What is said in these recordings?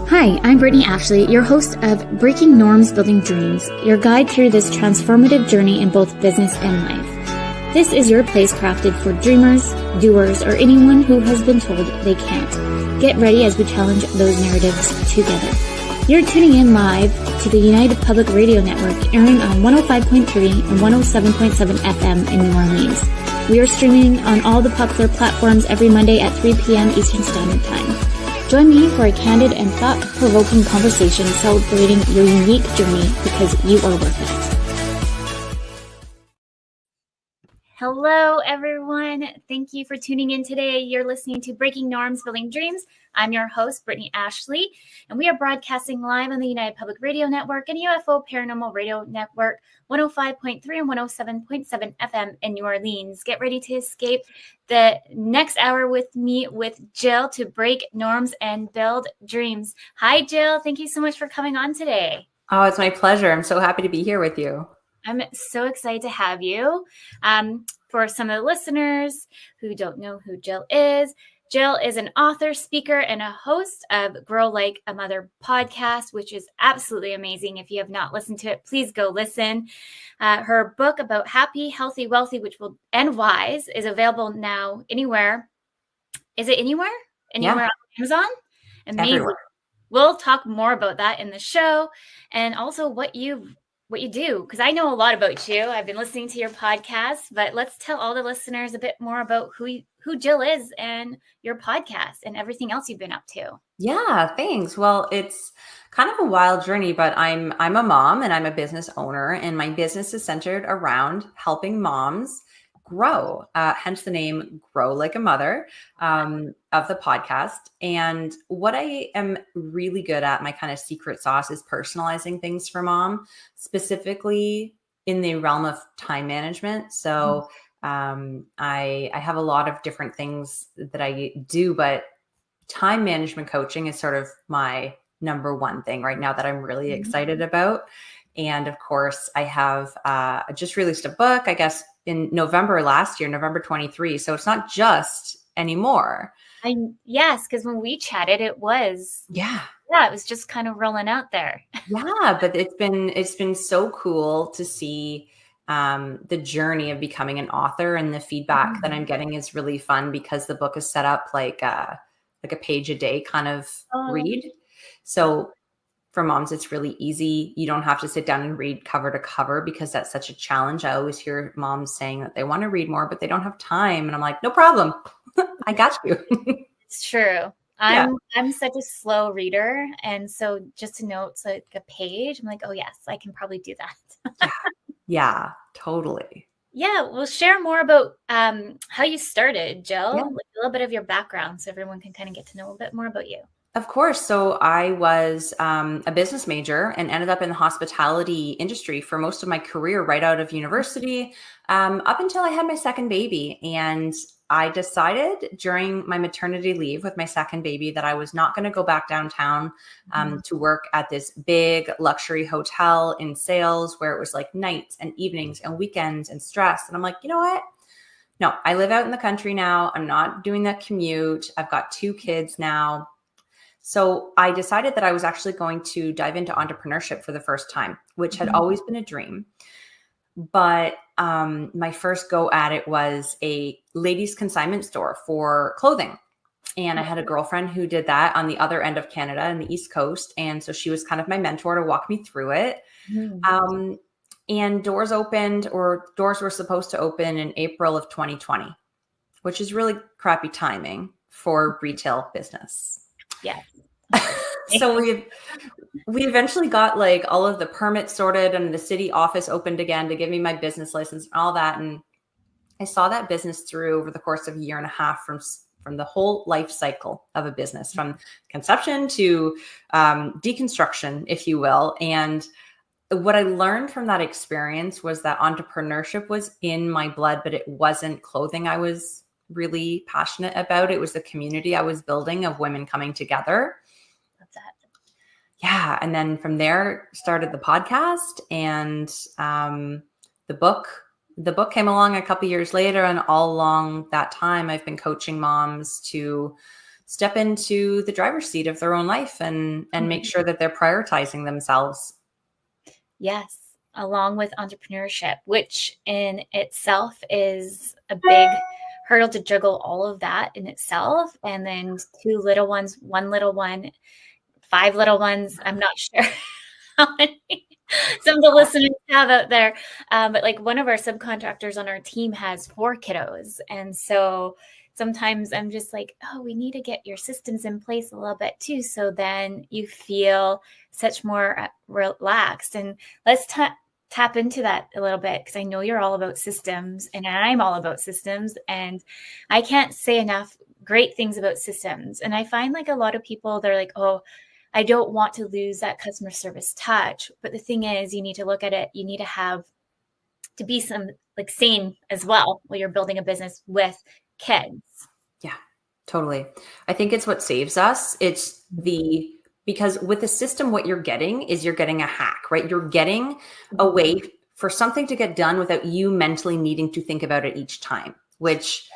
Hi, I'm Brittany Ashley, your host of Breaking Norms, Building Dreams, your guide through this transformative journey in both business and life. This is your place crafted for dreamers, doers, or anyone who has been told they can't. Get ready as we challenge those narratives together. You're tuning in live to the United Public Radio Network, airing on 105.3 and 107.7 FM in New Orleans. We are streaming on all the popular platforms every Monday at 3 p.m. Eastern Standard Time. Join me for a candid and thought-provoking conversation celebrating your unique journey because you are worth it. Hello, everyone. Thank you for tuning in today. You're listening to Breaking Norms, Building Dreams. I'm your host, Brittany Ashley, and we are broadcasting live on the United Public Radio Network and UFO Paranormal Radio Network, 105.3 and 107.7 FM in New Orleans. Get ready to escape the next hour with me, with Jill, to break norms and build dreams. Hi, Jill. Thank you so much for coming on today. Oh, it's my pleasure. I'm so happy to be here with you. I'm so excited to have you. For some of the listeners who don't know who Jill is an author, speaker, and a host of Grow Like a Mother podcast, which is absolutely amazing. If you have not listened to it, please go listen. Her book about happy, healthy, wealthy, and wise is available now anywhere. Is it anywhere? Anywhere on Amazon? Amazing. Everywhere. We'll talk more about that in the show, and also what you do, because I know a lot about you. I've been listening to your podcast, but let's tell all the listeners a bit more about who Jill is and your podcast and everything else you've been up to. Yeah, thanks. Well, it's kind of a wild journey, but I'm a mom and I'm a business owner, and my business is centered around helping moms grow, hence the name Grow Like a Mother of the podcast. And what I am really good at, my kind of secret sauce, is personalizing things for mom, specifically in the realm of time management. So I have a lot of different things that I do, but time management coaching is sort of my number one thing right now that I'm really excited about. And of course, I have just released a book, I guess, in November last year, November 23. So it's not just anymore. Yes, because when we chatted, it was it was just kind of rolling out there. Yeah, but it's been so cool to see the journey of becoming an author, and the feedback that I'm getting is really fun because the book is set up like a page a day kind of read. So for moms, it's really easy. You don't have to sit down and read cover to cover because that's such a challenge. I always hear moms saying that they want to read more, but they don't have time. And I'm like, no problem. I got you. It's true. I'm such a slow reader. And so just to know it's like a page, I'm like, oh yes, I can probably do that. Yeah, totally. Yeah. Well, share more about how you started, Jill, like a little bit of your background so everyone can kind of get to know a bit more about you. Of course. So I was a business major and ended up in the hospitality industry for most of my career right out of university, up until I had my second baby. And I decided during my maternity leave with my second baby that I was not going to go back downtown to work at this big luxury hotel in sales where it was like nights and evenings and weekends and stress. And I'm like, you know what? No, I live out in the country now. I'm not doing that commute. I've got 2 kids now. So I decided that I was actually going to dive into entrepreneurship for the first time, which had always been a dream. But my first go at it was a ladies' consignment store for clothing. And I had a girlfriend who did that on the other end of Canada in the East Coast. And so she was kind of my mentor to walk me through it. And doors were supposed to open in April of 2020, which is really crappy timing for retail business. Yeah. So we eventually got like all of the permits sorted and the city office opened again to give me my business license and all that. And I saw that business through over the course of a year and a half from the whole life cycle of a business, from conception to deconstruction, if you will. And what I learned from that experience was that entrepreneurship was in my blood, but it wasn't clothing I was really passionate about. It was the community I was building of women coming together. That's it. Yeah. And then from there started the podcast, and the book came along a couple years later. And all along that time, I've been coaching moms to step into the driver's seat of their own life and make sure that they're prioritizing themselves. Yes, along with entrepreneurship, which in itself is a big hurdle to juggle all of that in itself. And then 2 little ones, 1 little one, 5 little ones. I'm not sure how many some of the listeners have out there. But like one of our subcontractors on our team has 4 kiddos. And so sometimes I'm just like, oh, we need to get your systems in place a little bit too. So then you feel such more relaxed. And let's tap into that a little bit, because I know you're all about systems and I'm all about systems. And I can't say enough great things about systems. And I find like a lot of people, they're like, oh, I don't want to lose that customer service touch. But the thing is, you need to look at it. You need to have to be some like sane as well while you're building a business with kids. Yeah, totally. I think it's what saves us. Because with the system, what you're getting is you're getting a hack, right? You're getting a way for something to get done without you mentally needing to think about it each time, which,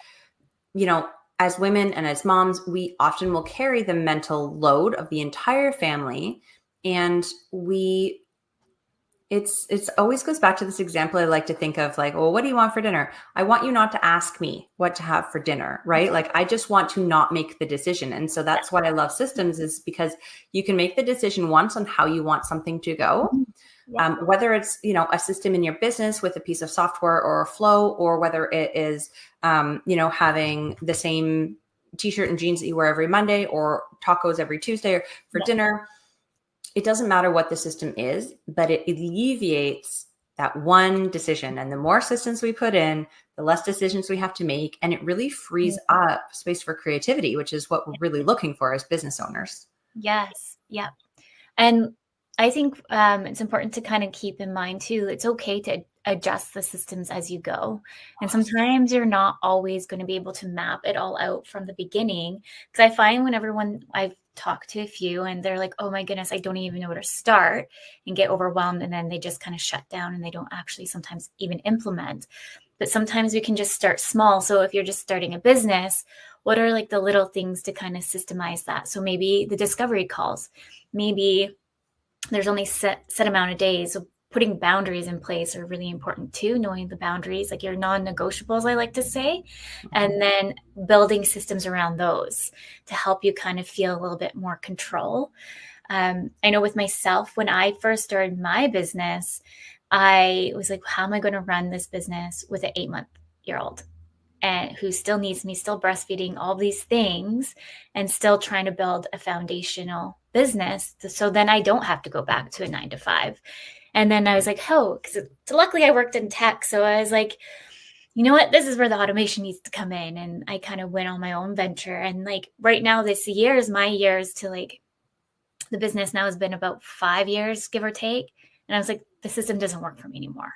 as women and as moms, we often will carry the mental load of the entire family. And it's always goes back to this example I like to think of, like, well, what do you want for dinner? I want you not to ask me what to have for dinner, right? Like, I just want to not make the decision. And so that's why I love systems, is because you can make the decision once on how you want something to go. Yeah. Whether it's, a system in your business with a piece of software or a flow, or whether it is, having the same t-shirt and jeans that you wear every Monday, or tacos every Tuesday for dinner. It doesn't matter what the system is, but it alleviates that one decision. And the more systems we put in, the less decisions we have to make. And it really frees up space for creativity, which is what we're really looking for as business owners. Yes. Yeah. And I think it's important to kind of keep in mind too, it's okay to adjust the systems as you go. And sometimes you're not always going to be able to map it all out from the beginning. Because I find when I've talked to a few and they're like, oh my goodness, I don't even know where to start, and get overwhelmed. And then they just kind of shut down and they don't actually sometimes even implement. But sometimes we can just start small. So if you're just starting a business, what are like the little things to kind of systemize that? So maybe the discovery calls, maybe there's only set amount of days. So putting boundaries in place are really important too, knowing the boundaries, like your non-negotiables, I like to say, and then building systems around those to help you kind of feel a little bit more control. I know with myself, when I first started my business, I was like, how am I going to run this business with an 8-month-old? And who still needs me, still breastfeeding, all these things, and still trying to build a foundational business. So then I don't have to go back to a 9-to-5. And then I was like, oh, because luckily I worked in tech. So I was like, you know what, this is where the automation needs to come in. And I kind of went on my own venture. And like right now, this year is my years to like, the business now has been about 5 years, give or take. And I was like, the system doesn't work for me anymore.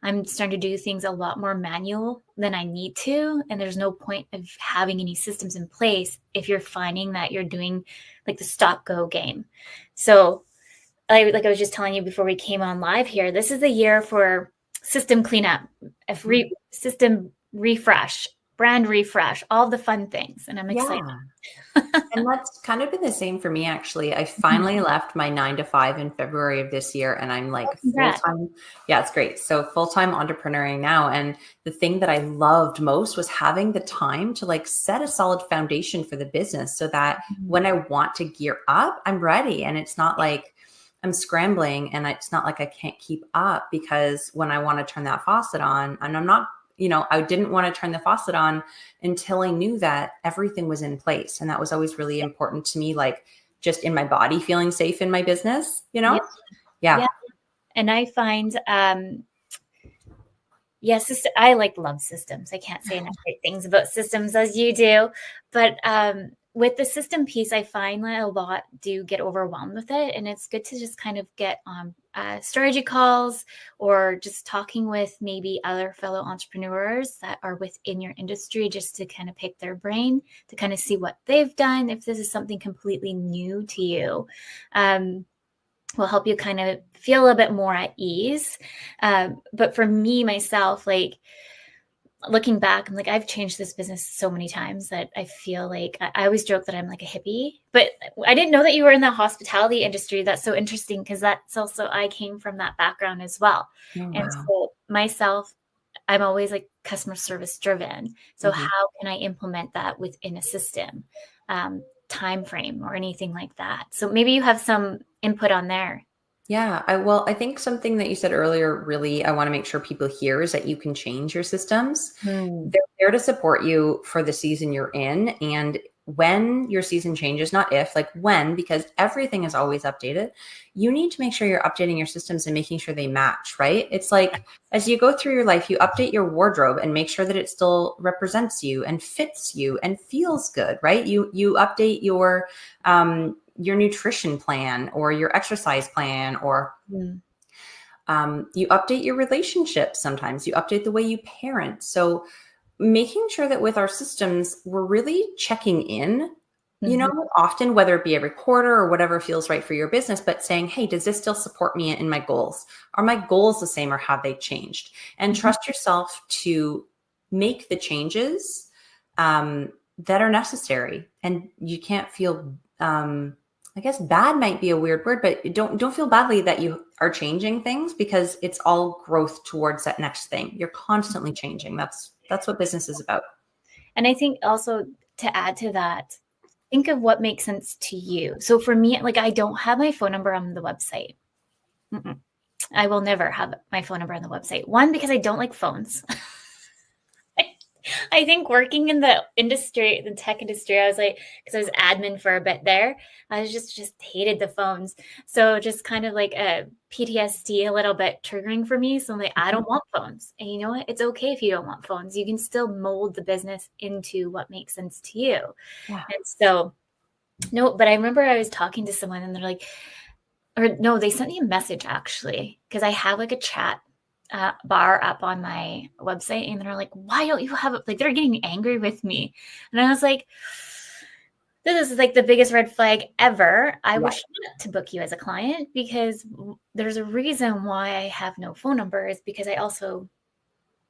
I'm starting to do things a lot more manual than I need to. And there's no point of having any systems in place if you're finding that you're doing like the stop go game. So like I was just telling you before we came on live here, this is the year for system cleanup, system refresh, brand refresh, all the fun things. And I'm excited. And that's kind of been the same for me, actually. I finally left my 9-to-5 in February of this year, and I'm like full-time. Yeah, it's great. So full-time entrepreneuring now. And the thing that I loved most was having the time to like set a solid foundation for the business, so that when I want to gear up, I'm ready. And it's not like I'm scrambling, and it's not like I can't keep up, because when I want to turn that faucet on, and I'm not, I didn't want to turn the faucet on until I knew that everything was in place. And that was always really important to me, like just in my body, feeling safe in my business, Yeah. And I find, I love systems. I can't say enough great things about systems as you do, but with the system piece, I find that a lot do get overwhelmed with it. And it's good to just kind of get on strategy calls, or just talking with maybe other fellow entrepreneurs that are within your industry, just to kind of pick their brain, to kind of see what they've done. If this is something completely new to you, will help you kind of feel a bit more at ease. But for me, myself, like looking back, I'm like, I've changed this business so many times that I feel like I always joke that I'm like a hippie, but I didn't know that you were in the hospitality industry. That's so interesting because that's also, I came from that background as well. Oh, And wow. so myself, I'm always like customer service driven. So Mhm. how can I implement that within a system, time frame or anything like that? So maybe you have some input on there. Yeah, I think something that you said earlier really I want to make sure people hear is that you can change your systems. Hmm. They're there to support you for the season you're in. And when your season changes, not if, like when, because everything is always updated, you need to make sure you're updating your systems and making sure they match, right? It's like as you go through your life, you update your wardrobe and make sure that it still represents you and fits you and feels good, right? You update your nutrition plan or your exercise plan, or Hmm. you update your relationships. Sometimes you update the way you parent. So making sure that with our systems, we're really checking in, Mhm. often, whether it be every quarter or whatever feels right for your business, but saying, hey, does this still support me in my goals? Are my goals the same or have they changed? And Mhm. trust yourself to make the changes that are necessary. And you can't feel, I guess bad might be a weird word, but don't feel badly that you are changing things, because it's all growth towards that next thing. You're constantly changing. That's what business is about. And I think also, to add to that, think of what makes sense to you. So for me, like, I don't have my phone number on the website. Mm-mm. I will never have my phone number on the website. One, because I don't like phones. I think working in the industry, the tech industry, I was like, because I was admin for a bit there, I was just hated the phones. So just kind of like a PTSD, a little bit triggering for me. So I'm like, I Mhm. don't want phones. And you know what? It's okay if you don't want phones. You can still mold the business into what makes sense to you. Yeah. And so, no, but I remember I was talking to someone and they're like, or no, they sent me a message actually, because I have like a chat bar up on my website, and they're like, why don't you have it? Like, they're getting angry with me. And I was like, this is like the biggest red flag ever. I Yeah. wish not to book you as a client, because there's a reason why I have no phone number, is because I also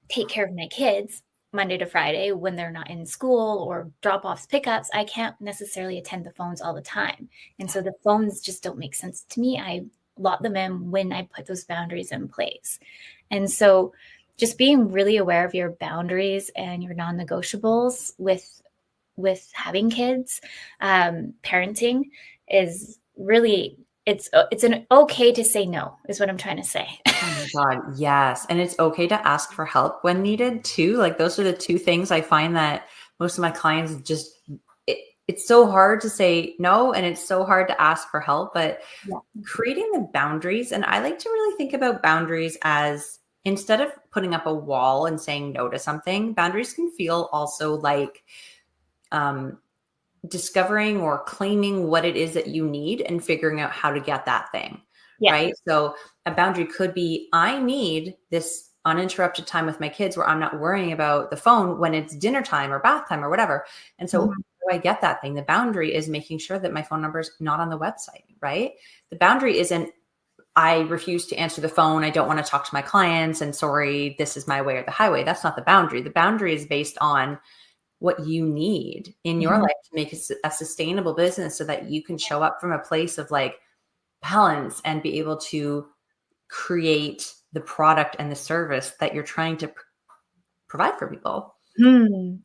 take care of my kids Monday to Friday when they're not in school or drop offs, pickups. I can't necessarily attend the phones all the time. And so the phones just don't make sense to me. I lot them in when I put those boundaries in place. And so just being really aware of your boundaries and your non-negotiables with having kids, parenting, is really, it's an okay to say no, is what I'm trying to say. Oh my God. Yes. And it's okay to ask for help when needed too. Like those are the two things I find that most of my clients just, it's so hard to say no, and it's so hard to ask for help, but Yeah. creating the boundaries. And I like to really think about boundaries as, instead of putting up a wall and saying no to something, boundaries can feel also like, um, discovering or claiming what it is that you need and figuring out how to get that thing, Yeah. right? So a boundary could be, I need this uninterrupted time with my kids where I'm not worrying about the phone when it's dinner time or bath time or whatever. And so Mhm. how do I get that thing? The boundary is making sure that my phone number is not on the website, right? The boundary isn't, I refuse to answer the phone, I don't want to talk to my clients, and sorry, this is my way or the highway. That's not the boundary. The boundary is based on what you need in your Mhm. life to make it a sustainable business, so that you can show up from a place of like balance and be able to create the product and the service that you're trying to provide for people.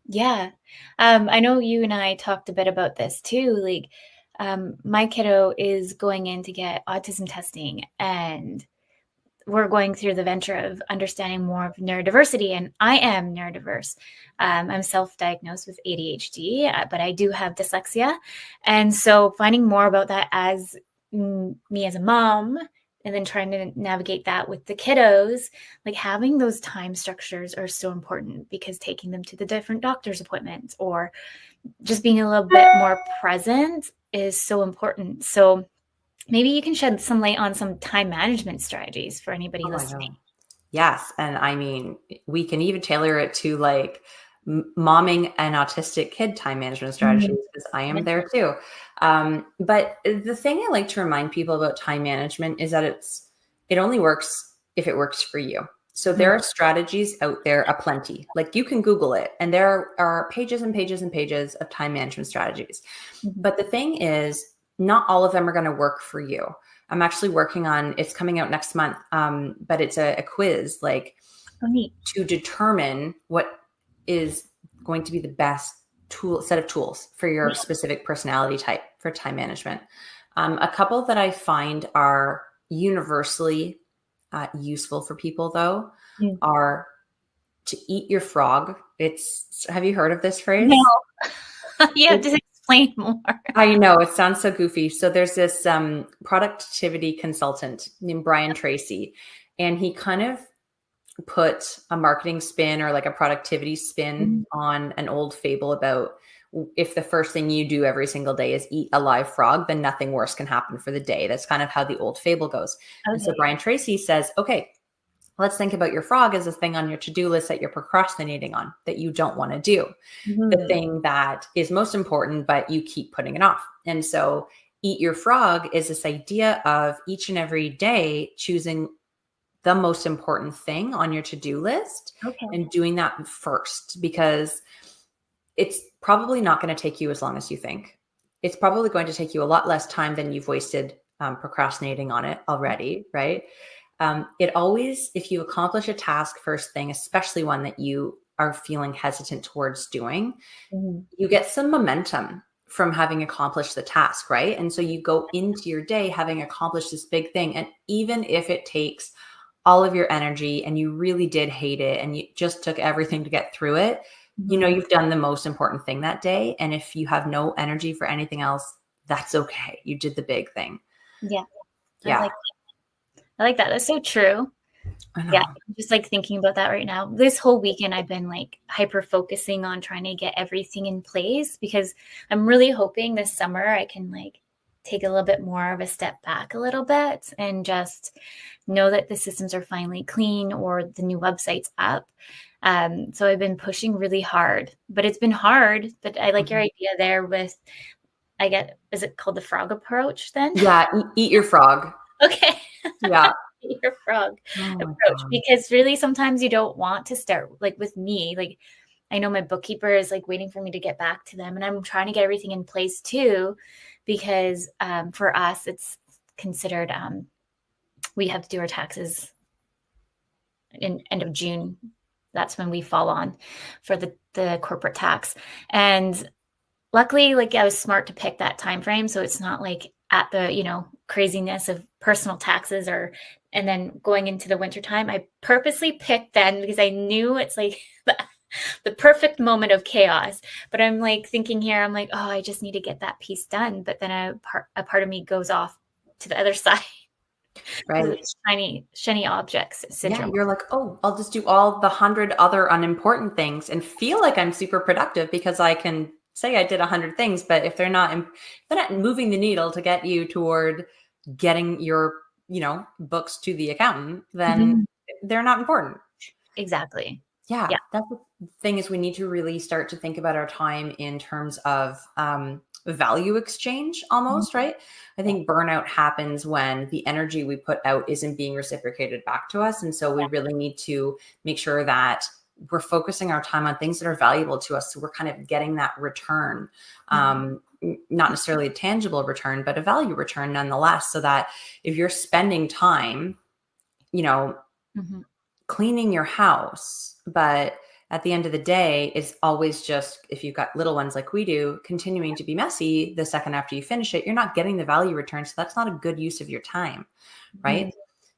Yeah. I know you and I talked a bit about this too. Like, my kiddo is going in to get autism testing, and we're going through the venture of understanding more of neurodiversity. And I am neurodiverse. I'm self-diagnosed with ADHD, but I do have dyslexia. And so finding more about that as me as a mom, and then trying to navigate that with the kiddos, like having those time structures are so important, because taking them to the different doctor's appointments or just being a little bit more present is so important. So maybe you can shed some light on some time management strategies for anybody Oh, I listening. know. Yes. And I mean, we can even tailor it to like momming an autistic kid time management Mm. strategies, because I am there too. But the thing I like to remind people about time management is that it only works if it works for you. So there are strategies out there aplenty. Like you can Google it, and there are pages and pages and pages of time management strategies. But the thing is, not all of them are going to work for you. I'm actually working on, it's coming out next month, but it's a quiz, like to determine what is going to be the best set of tools for your specific personality type for time management. A couple that I find are universally useful for people, though, are to eat your frog. Have you heard of this phrase? No. Yeah, just explain more. I know, it sounds so goofy. So there's this productivity consultant named Brian Tracy, and he kind of put a marketing spin or like a productivity spin on an old fable about if the first thing you do every single day is eat a live frog, then nothing worse can happen for the day. That's kind of how the old fable goes. Okay. And so Brian Tracy says, okay, let's think about your frog as a thing on your to-do list that you're procrastinating on, that you don't want to do. The thing that is most important, but you keep putting it off. And so eat your frog is this idea of each and every day choosing the most important thing on your to-do list and doing that first, because it's probably not going to take you as long as you think. It's probably going to take you a lot less time than you've wasted procrastinating on it already, right? It always, if you accomplish a task first thing, especially one that you are feeling hesitant towards doing, you get some momentum from having accomplished the task, right? And so you go into your day having accomplished this big thing. And even if it takes all of your energy and you really did hate it and you just took everything to get through it, you know, you've done the most important thing that day. And if you have no energy for anything else, that's okay. You did the big thing. Yeah. I like that. That's so true. Yeah. I'm just like thinking about that right now. This whole weekend, I've been like hyper focusing on trying to get everything in place, because I'm really hoping this summer I can like take a little bit more of a step back a little bit and just know that the systems are finally clean or the new website's up. So I've been pushing really hard, but it's been hard. But I like your idea there with, is it called the frog approach then? Yeah. Eat your frog. Okay. Yeah. Eat your frog approach. Because really sometimes you don't want to start, like with me, like I know my bookkeeper is like waiting for me to get back to them, and I'm trying to get everything in place too, because for us, it's considered, we have to do our taxes in end of June. That's when we fall on for the corporate tax. And luckily, like I was smart to pick that time frame, so it's not like at the craziness of personal taxes and then going into the wintertime. I purposely picked then because I knew it's like the perfect moment of chaos. But I'm like thinking here, I'm like, oh, I just need to get that piece done. But then a part of me goes off to the other side. Right. Shiny objects syndrome. Yeah, you're like, oh, I'll just do all the 100 other unimportant things and feel like I'm super productive because I can say I did 100 things, but if they're not moving the needle to get you toward getting your, books to the accountant, then they're not important. Exactly. Yeah. That's the thing, is we need to really start to think about our time in terms of value exchange almost, right? I think burnout happens when the energy we put out isn't being reciprocated back to us. And so we really need to make sure that we're focusing our time on things that are valuable to us. So we're kind of getting that return, not necessarily a tangible return, but a value return nonetheless. So that if you're spending time, cleaning your house, but at the end of the day, it's always just, if you've got little ones like we do, continuing to be messy the second after you finish it, you're not getting the value return. So that's not a good use of your time, right?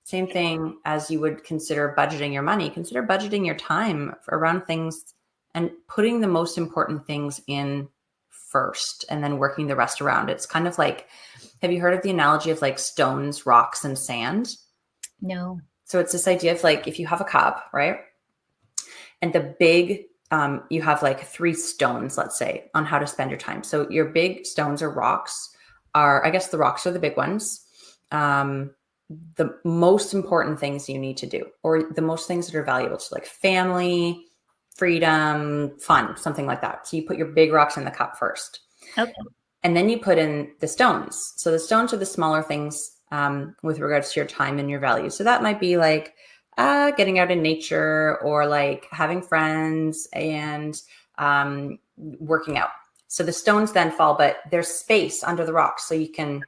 Same thing as you would consider budgeting your money. Consider budgeting your time around things and putting the most important things in first and then working the rest around. It's kind of like, have you heard of the analogy of like stones, rocks, and sand? No. So it's this idea of like, if you have a cup, right? And the big, you have like 3 stones, let's say, on how to spend your time. So your big stones or rocks I guess the rocks are the big ones. The most important things you need to do, or the most things that are valuable to, like family, freedom, fun, something like that. So you put your big rocks in the cup first. Okay. And then you put in the stones. So the stones are the smaller things with regards to your time and your values. So that might be like Getting out in nature or like having friends and working out. So the stones then fall, but there's space under the rocks. So you can,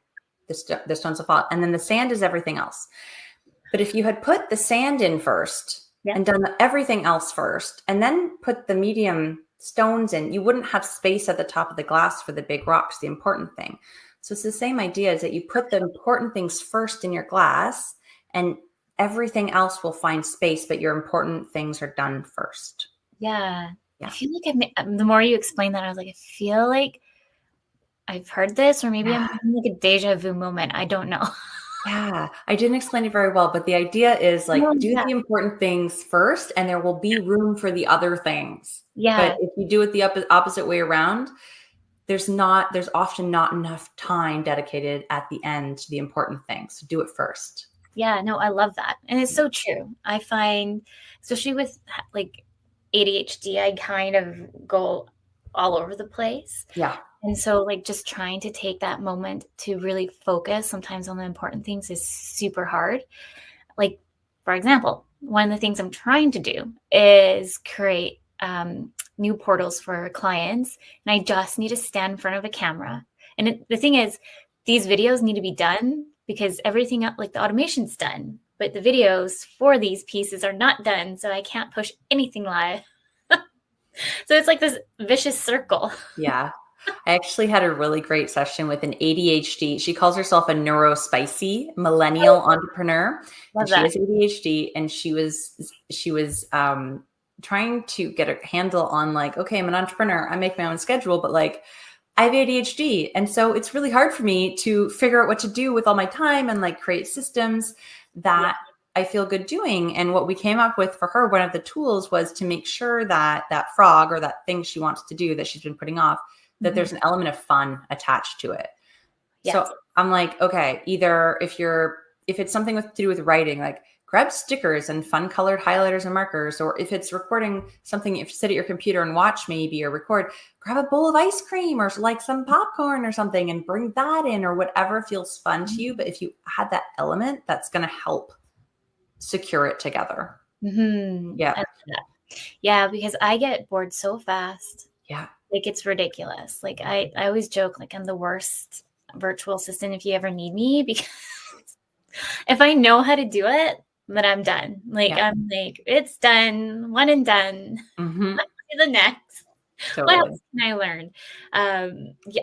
the stones will fall. And then the sand is everything else. But if you had put the sand in first and done everything else first, and then put the medium stones in, you wouldn't have space at the top of the glass for the big rocks, the important thing. So it's the same idea, is that you put the important things first in your glass and everything else will find space, but your important things are done first. Yeah. I feel like the more you explain that, I was like, I feel like I've heard this, or maybe I'm having like a deja vu moment. I don't know. Yeah, I didn't explain it very well, but the idea is like, do the important things first and there will be room for the other things. Yeah. But if you do it the opposite way around, there's often not enough time dedicated at the end to the important things. So do it first. Yeah, no, I love that. And it's so true. I find, especially with like ADHD, I kind of go all over the place. Yeah. And so like just trying to take that moment to really focus sometimes on the important things is super hard. Like, for example, one of the things I'm trying to do is create new portals for clients. And I just need to stand in front of a camera. And the thing is, these videos need to be done because everything like the automation's done, but the videos for these pieces are not done. So I can't push anything live. So it's like this vicious circle. Yeah. I actually had a really great session with an ADHD. She calls herself a neurospicy millennial entrepreneur. And she has ADHD, and she was trying to get a handle on like, okay, I'm an entrepreneur. I make my own schedule, but like I have ADHD. And so it's really hard for me to figure out what to do with all my time and like create systems that I feel good doing. And what we came up with for her, one of the tools was to make sure that that frog or that thing she wants to do that she's been putting off, that there's an element of fun attached to it. Yes. So I'm like, okay, either if it's something to do with writing, like grab stickers and fun colored highlighters and markers, or if it's recording something, if you sit at your computer and watch maybe or record, grab a bowl of ice cream or like some popcorn or something and bring that in, or whatever feels fun to you. But if you add that element, that's going to help secure it together. Yeah. Yeah, because I get bored so fast. Yeah. Like it's ridiculous. Like I always joke, like I'm the worst virtual assistant if you ever need me, because if I know how to do it, then I'm done. Like I'm like, it's done, one and done. To the next. Totally. What else can I learn?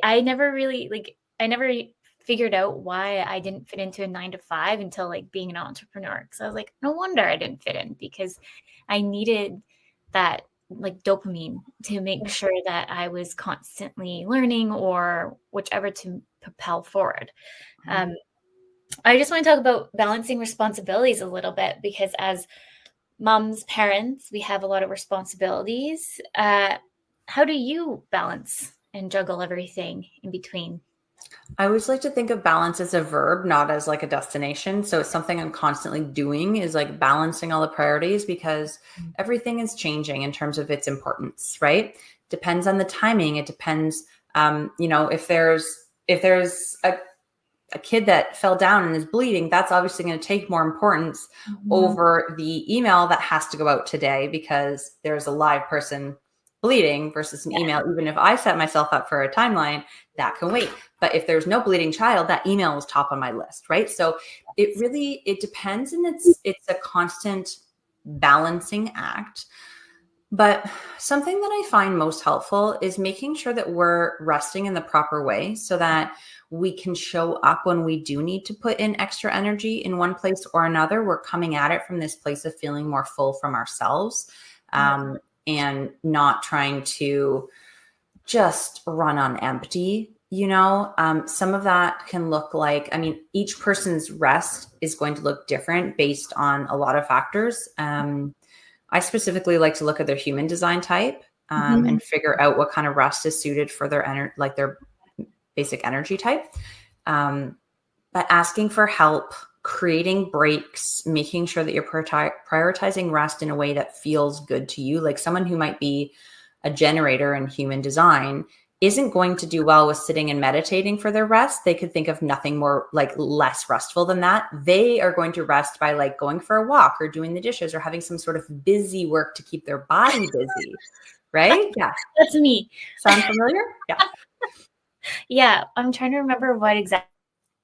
I never figured out why I didn't fit into a 9-to-5 until like being an entrepreneur. So I was like, no wonder I didn't fit in, because I needed that like dopamine to make sure that I was constantly learning or whichever to propel forward. I just want to talk about balancing responsibilities a little bit, because as moms, parents, we have a lot of responsibilities. How do you balance and juggle everything in between? I always like to think of balance as a verb, not as like a destination. So it's something I'm constantly doing, is like balancing all the priorities, because everything is changing in terms of its importance, right? Depends on the timing. It depends, if there's a kid that fell down and is bleeding, that's obviously going to take more importance over the email that has to go out today because there's a live person bleeding versus an email. Even if I set myself up for a timeline, that can wait. But if there's no bleeding child, that email is top on my list, right? So it depends, and it's a constant balancing act. But something that I find most helpful is making sure that we're resting in the proper way so that we can show up when we do need to put in extra energy in one place or another. We're coming at it from this place of feeling more full from ourselves, and not trying to just run on empty. Some of that can look like, each person's rest is going to look different based on a lot of factors. I specifically like to look at their human design type and figure out what kind of rest is suited for their their basic energy type. But asking for help, creating breaks, making sure that you're prioritizing rest in a way that feels good to you. Like someone who might be a generator in human design isn't going to do well with sitting and meditating for their rest. They could think of nothing more like less restful than that. They are going to rest by like going for a walk or doing the dishes or having some sort of busy work to keep their body busy. Right? Yeah. That's me. Sound familiar? Yeah. Yeah. I'm trying to remember what exactly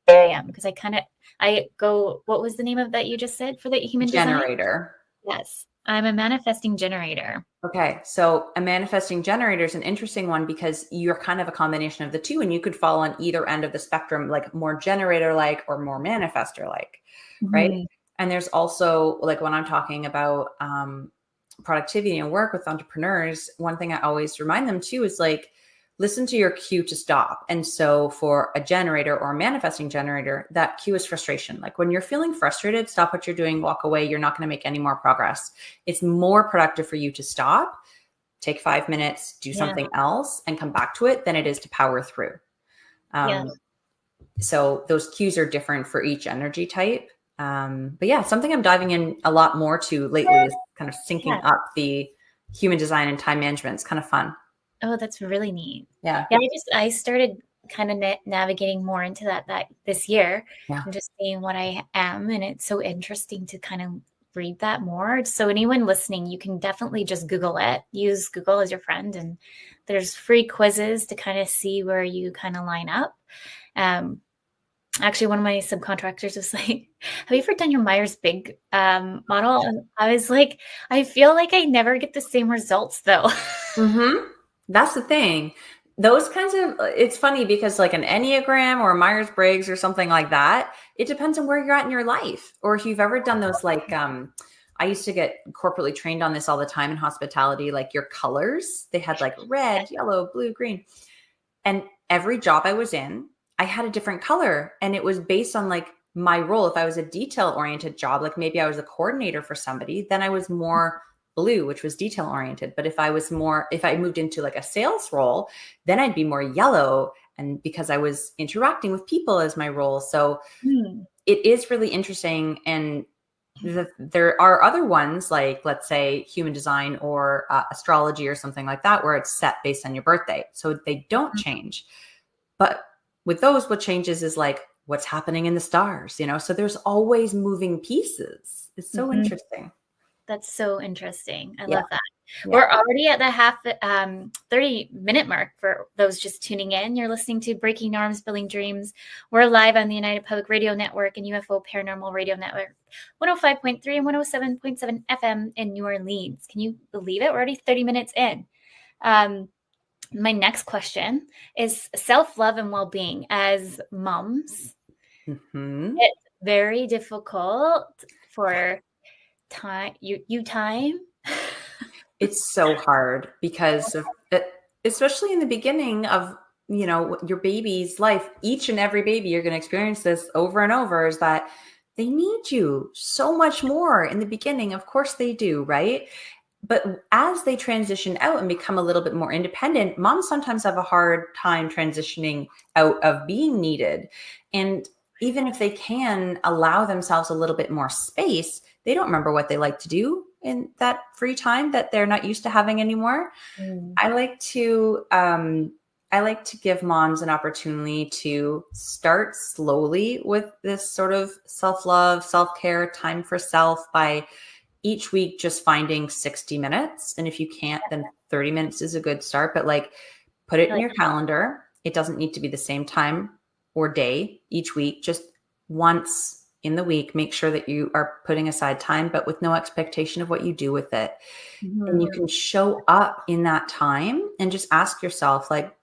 I am, because what was the name of that you just said for the human design? Generator. Yes. I'm a manifesting generator. Okay. So a manifesting generator is an interesting one because you're kind of a combination of the two, and you could fall on either end of the spectrum, like more generator like or more manifestor like, right? Mm-hmm. And there's also like when I'm talking about productivity and work with entrepreneurs, one thing I always remind them too is like, listen to your cue to stop. And so for a generator or a manifesting generator, that cue is frustration. Like when you're feeling frustrated, stop what you're doing, walk away. You're not going to make any more progress. It's more productive for you to stop, take 5 minutes, do something else, and come back to it than it is to power through. So those cues are different for each energy type. But yeah, something I'm diving in a lot more to lately is kind of syncing up the human design and time management. It's kind of fun. Oh, that's really neat. Yeah. I started kind of navigating more into that this year, and just seeing what I am. And it's so interesting to kind of read that more. So anyone listening, you can definitely just Google it. Use Google as your friend. And there's free quizzes to kind of see where you kind of line up. Actually, one of my subcontractors was like, have you ever done your Myers-Briggs model? And I was like, I feel like I never get the same results though. Mm-hmm. That's the thing. Those kinds of, it's funny because like an Enneagram or a Myers-Briggs or something like that, it depends on where you're at in your life. Or if you've ever done those, like, I used to get corporately trained on this all the time in hospitality, like your colors, they had like red, yellow, blue, green. And every job I was in, I had a different color, and it was based on like my role. If I was a detail oriented job, like maybe I was a coordinator for somebody, then I was more blue, which was detail oriented. But if I moved into like a sales role, then I'd be more yellow. And because I was interacting with people as my role. So it is really interesting. And there are other ones like, let's say, human design or astrology or something like that, where it's set based on your birthday. So they don't change. But with those, what changes is like what's happening in the stars, so there's always moving pieces. It's so interesting. That's so interesting. I love that. Yeah. We're already at the 30-minute mark for those just tuning in. You're listening to Breaking Norms, Building Dreams. We're live on the United Public Radio Network and UFO Paranormal Radio Network, 105.3 and 107.7 FM in New Orleans. Can you believe it? We're already 30 minutes in. My next question is self-love and well-being. As moms, it's very difficult for time. It's so hard because of it, especially in the beginning of your baby's life. Each and every baby, you're going to experience this over and over, is that they need you so much more in the beginning. Of course they do, right? But as they transition out and become a little bit more independent, moms sometimes have a hard time transitioning out of being needed. And even if they can allow themselves a little bit more space, they don't remember what they like to do in that free time that they're not used to having anymore. I like to give moms an opportunity to start slowly with this sort of self-love, self-care, time for self by each week just finding 60 minutes. And if you can't, then 30 minutes is a good start. But like, put it in your calendar. It doesn't need to be the same time or day each week. Just once in the week, make sure that you are putting aside time, but with no expectation of what you do with it. And you can show up in that time and just ask yourself, like,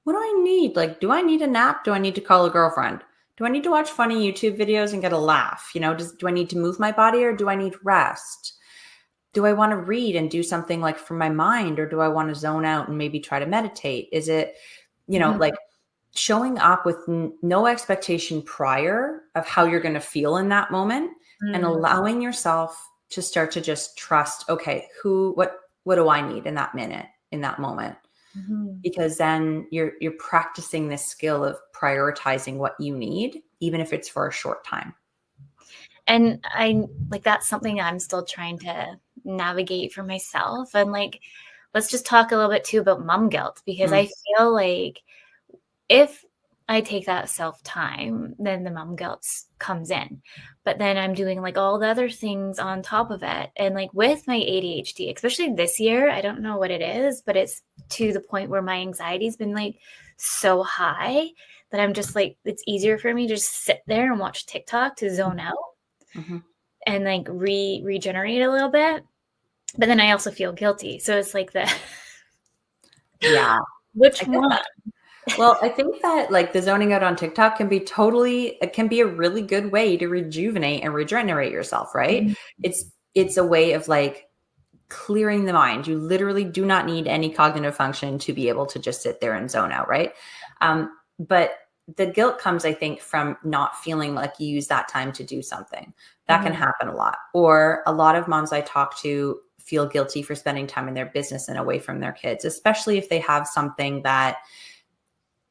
what do I need? Like, do I need a nap? Do I need to call a girlfriend? Do I need to watch funny YouTube videos and get a laugh? Do I need to move my body, or do I need rest? Do I want to read and do something like for my mind, or do I want to zone out and maybe try to meditate? Is it, like showing up with no expectation prior of how you're going to feel in that moment, and allowing yourself to start to just trust, okay, what do I need in that minute, in that moment? Because then you're practicing this skill of prioritizing what you need, even if it's for a short time. And that's something I'm still trying to navigate for myself. And like, let's just talk a little bit too about mom guilt, because Mm. I feel like if I take that self time, then the mom guilt comes in. But then I'm doing like all the other things on top of it. And like with my ADHD, especially this year, I don't know what it is, but it's to the point where my anxiety's been like so high that I'm just like, it's easier for me to just sit there and watch TikTok to zone out Mm-hmm. and like regenerate a little bit. But then I also feel guilty. So it's like the Yeah. which I get one? that. Well, I think that like the zoning out on TikTok can be it can be a really good way to rejuvenate and regenerate yourself, right? Mhm. It's a way of like clearing the mind. You literally do not need any cognitive function to be able to just sit there and zone out, right? But the guilt comes, I think, from not feeling like you use that time to do something. That can Mhm. happen a lot. Or a lot of moms I talk to feel guilty for spending time in their business and away from their kids, especially if they have something that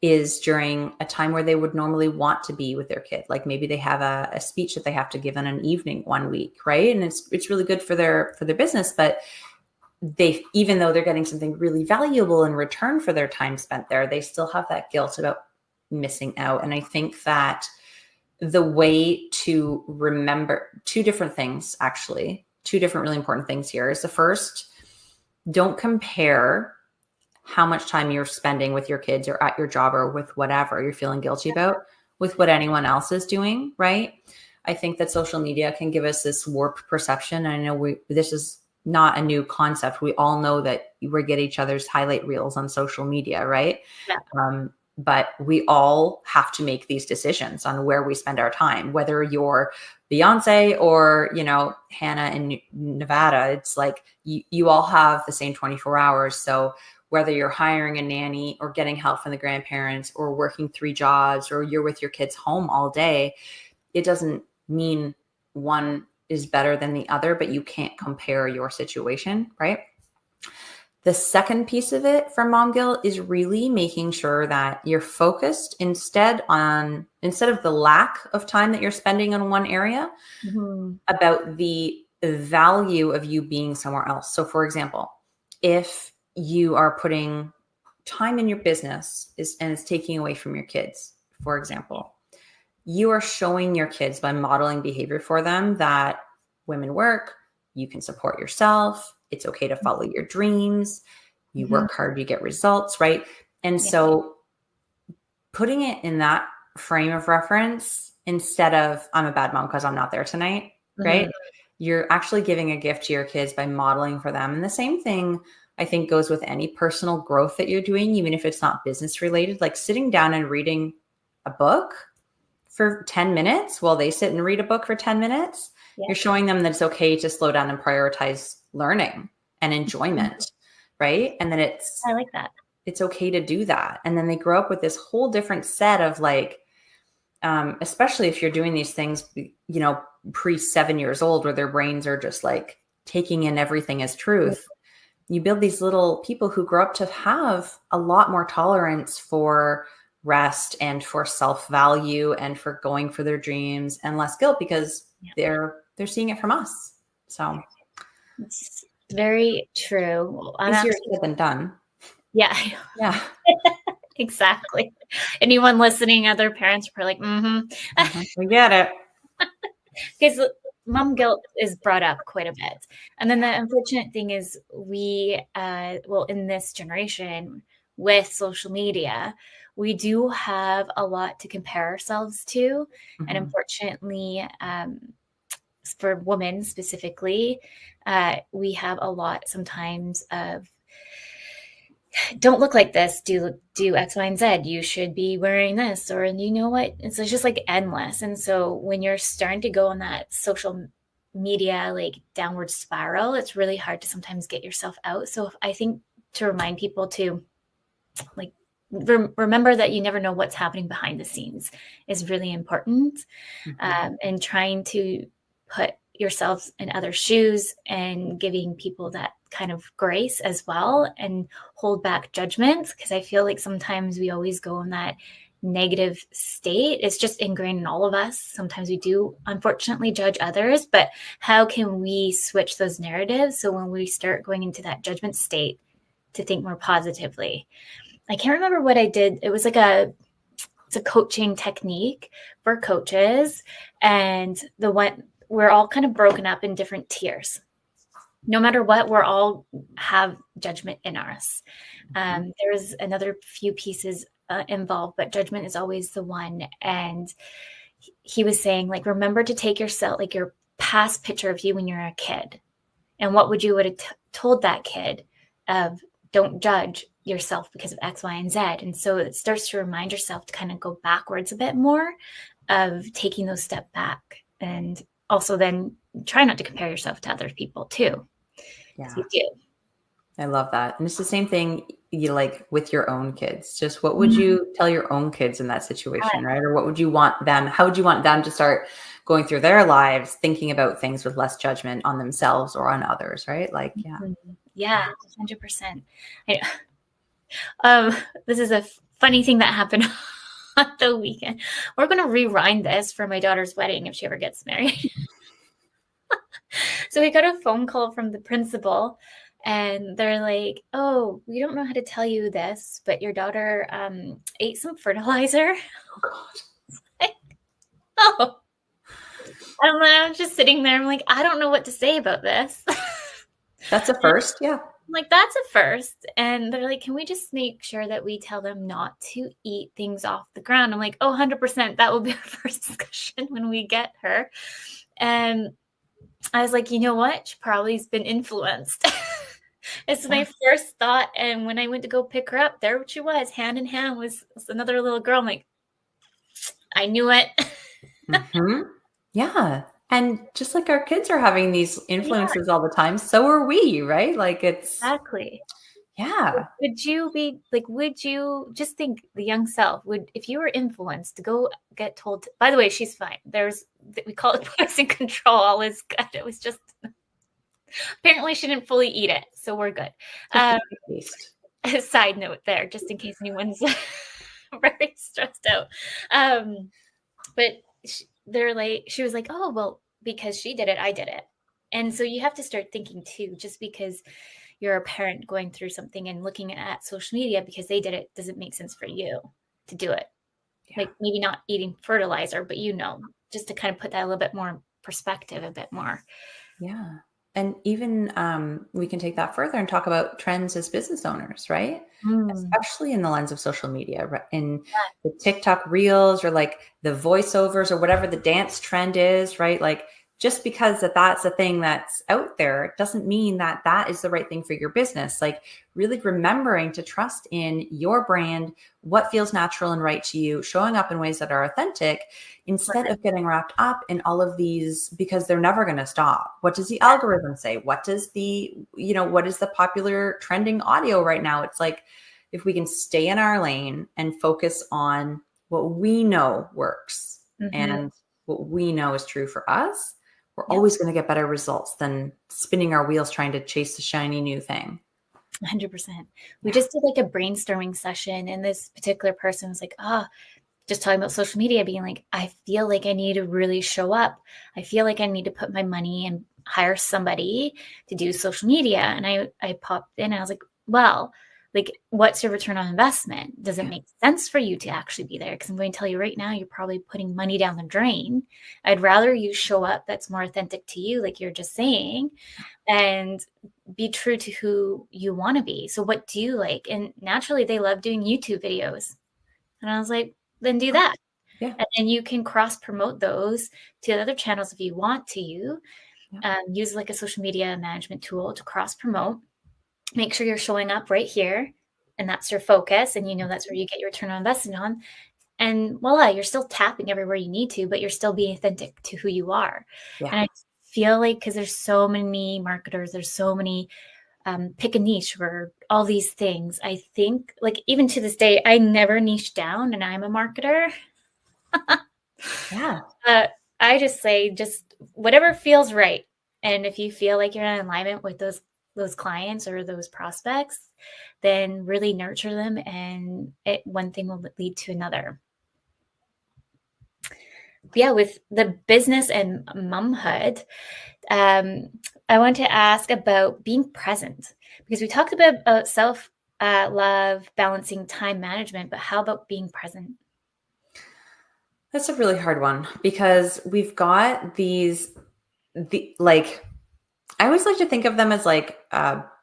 is during a time where they would normally want to be with their kid. Like maybe they have a speech that they have to give in an evening one week, right? And it's really good for their business, but they, even though they're getting something really valuable in return for their time spent there, they still have that guilt about missing out. And I think that the way to remember two different things, actually, two different really important things here is the first, don't compare how much time you're spending with your kids or at your job or with whatever you're feeling guilty about with what anyone else is doing, right? I think that social media can give us this warped perception. I know this is not a new concept. We all know that we get each other's highlight reels on social media, right? Yeah. But we all have to make these decisions on where we spend our time, whether you're Beyonce or, Hannah in Nevada. It's like you all have the same 24 hours. So whether you're hiring a nanny or getting help from the grandparents or working 3 jobs or you're with your kids home all day, it doesn't mean one is better than the other, but you can't compare your situation, right? The second piece of it from mom guilt is really making sure that you're focused instead of the lack of time that you're spending on one area, Mhm. about the value of you being somewhere else. So for example, if you are putting time in your business and it's taking away from your kids, for example, you are showing your kids by modeling behavior for them that women work, you can support yourself, it's okay to follow your dreams, you Mhm. work hard, you get results, right? And Yeah. so putting it in that frame of reference instead of I'm a bad mom because I'm not there tonight, right? Mhm. You're actually giving a gift to your kids by modeling for them. And the same thing I think goes with any personal growth that you're doing, even if it's not business related, like sitting down and reading a book for 10 minutes while they sit and read a book for 10 minutes. Yeah. You're showing them that it's okay to slow down and prioritize learning and enjoyment, right? And then I like that. it's okay to do that. And then they grow up with this whole different set of like, especially if you're doing these things, pre 7 years old, where their brains are just like taking in everything as truth. You build these little people who grow up to have a lot more tolerance for rest and for self-value and for going for their dreams and less guilt because they're seeing it from us. So It's very true. Well, I'm easier actually, said than done. yeah, Yeah. exactly. Anyone listening, other parents are probably like, We get it. because mom guilt is brought up quite a bit. And then the unfortunate thing is in this generation with social media, we do have a lot to compare ourselves to. And Mhm. unfortunately, for women specifically, we have a lot sometimes of don't look like this, do X, Y, and Z. You should be wearing this, or you know what? It's just like endless. And so when you're starting to go on that social media like downward spiral, it's really hard to sometimes get yourself out. So I think to remind people to like remember that you never know what's happening behind the scenes is really important. And trying to put yourselves in other shoes and giving people that kind of grace as well and hold back judgments, because I feel like sometimes we always go in that negative state. It's just ingrained in all of us. Sometimes we do unfortunately judge others, but how can we switch those narratives so when we start going into that judgment state, to think more positively. I can't remember what I did. It was like it's a coaching technique for coaches, and we're all kind of broken up in different tiers. No matter what, we're all have judgment in us. There's another few pieces involved, but judgment is always the one. And he was saying, like, remember to take yourself, like your past picture of you when you're a kid, and what would you would have told that kid of, don't judge yourself because of X, Y, and Z. And so it starts to remind yourself to kind of go backwards a bit more, of taking those steps back, and also then try not to compare yourself to other people too. Yeah. You do. I love that. And it's the same thing you like with your own kids. Just what would you tell your own kids in that situation, right? Or what would you want them, how would you want them to start going through their lives thinking about things with less judgment on themselves or on others, right? Like, yeah. Yeah, 100%. This is a funny thing that happened on the weekend. We're going to rewind this for my daughter's wedding if she ever gets married. So we got a phone call from the principal, and they're like, oh, we don't know how to tell you this, but your daughter ate some fertilizer. Oh, God. Like, oh. I'm just sitting there. I'm like, I don't know what to say about this. That's a first. Yeah. I'm like, that's a first. And they're like, can we just make sure that we tell them not to eat things off the ground? I'm like, oh, 100%. That will be our first discussion when we get her. And I was like, you know what? She probably has been influenced. It's my first thought. And when I went to go pick her up, there she was, hand in hand with another little girl. I'm like, I knew it. Yeah. And just like our kids are having these influences all the time, so are we, right? Like it's exactly. Yeah. Would you just think the young self if you were influenced to go get told, by the way, she's fine. We call it poison control. All is good. It was just, apparently she didn't fully eat it. So we're good. Side note there, just in case anyone's very stressed out. But she was like, oh, well, because she did it, I did it. And so you have to start thinking too, just because you're a parent going through something and looking at social media because they did it doesn't make sense for you to do it. Yeah. Like maybe not eating fertilizer, but just to kind of put that a little bit more in perspective, a bit more. Yeah. And even we can take that further and talk about trends as business owners, right? Especially in the lens of social media, in the TikTok reels or like the voiceovers or whatever the dance trend is, right? Like just because that's a thing that's out there doesn't mean that that is the right thing for your business. Like really remembering to trust in your brand, what feels natural and right to you, showing up in ways that are authentic instead of getting wrapped up in all of these because they're never going to stop. What does the algorithm say? What is the popular trending audio right now? It's like, if we can stay in our lane and focus on what we know works and what we know is true for us, we're always going to get better results than spinning our wheels trying to chase the shiny new thing. 100%. We just did like a brainstorming session, and this particular person was like, just talking about social media, being like, I feel like I need to really show up. I feel like I need to put my money and hire somebody to do social media. And I popped in and I was like, well, like, what's your return on investment? Does it make sense for you to actually be there? Because I'm going to tell you right now, you're probably putting money down the drain. I'd rather you show up that's more authentic to you, like you're just saying, and be true to who you want to be. So what do you like? And naturally, they love doing YouTube videos. And I was like, then do that. Yeah. And then you can cross promote those to other channels if you want to. Use like a social media management tool to cross promote. Make sure you're showing up right here, and that's your focus, and that's where you get your return on investment on. And voila, you're still tapping everywhere you need to, but you're still being authentic to who you are. Yeah. And I feel like because there's so many marketers, there's so many pick a niche or all these things. I think like even to this day, I never niche down, and I'm a marketer. Yeah. I just say just whatever feels right. And if you feel like you're in alignment with those clients or those prospects, then really nurture them, and one thing will lead to another. Yeah, with the business and momhood, I want to ask about being present, because we talked about self love, balancing time management, but how about being present? That's a really hard one because we've got like, I always like to think of them as like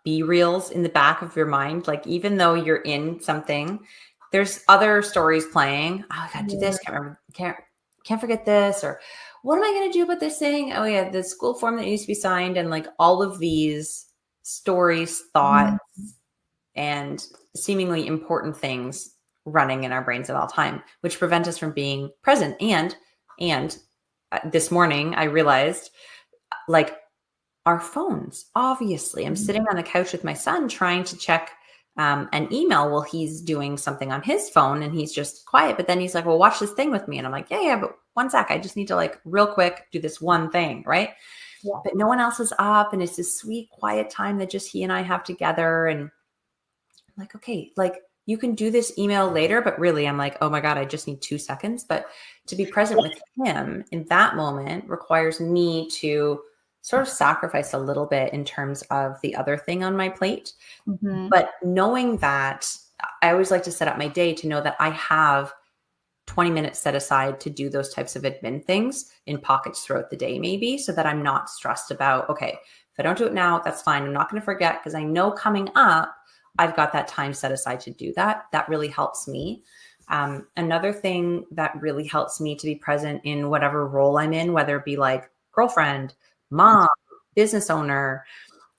B reels in the back of your mind. Like, even though you're in something, there's other stories playing. Oh, I gotta do this. Can't remember. Can't forget this. Or what am I gonna do about this thing? Oh yeah, the school form that needs to be signed, and like all of these stories, thoughts, and seemingly important things running in our brains at all time, which prevent us from being present. And this morning I realized, like, our phones. Obviously, I'm sitting on the couch with my son trying to check an email while he's doing something on his phone, and he's just quiet. But then he's like, well, watch this thing with me. And I'm like, yeah, but one sec. I just need to, like, real quick do this one thing. Right. Yeah. But no one else is up. And it's this sweet, quiet time that just he and I have together. And I'm like, okay, like, you can do this email later. But really, I'm like, oh my God, I just need 2 seconds. But to be present with him in that moment requires me to sort of sacrifice a little bit in terms of the other thing on my plate. Mm-hmm. But knowing that, I always like to set up my day to know that I have 20 minutes set aside to do those types of admin things in pockets throughout the day, maybe, so that I'm not stressed about, okay, if I don't do it now, that's fine. I'm not going to forget, because I know coming up, I've got that time set aside to do that. That really helps me. Another thing that really helps me to be present in whatever role I'm in, whether it be like girlfriend, mom, business owner,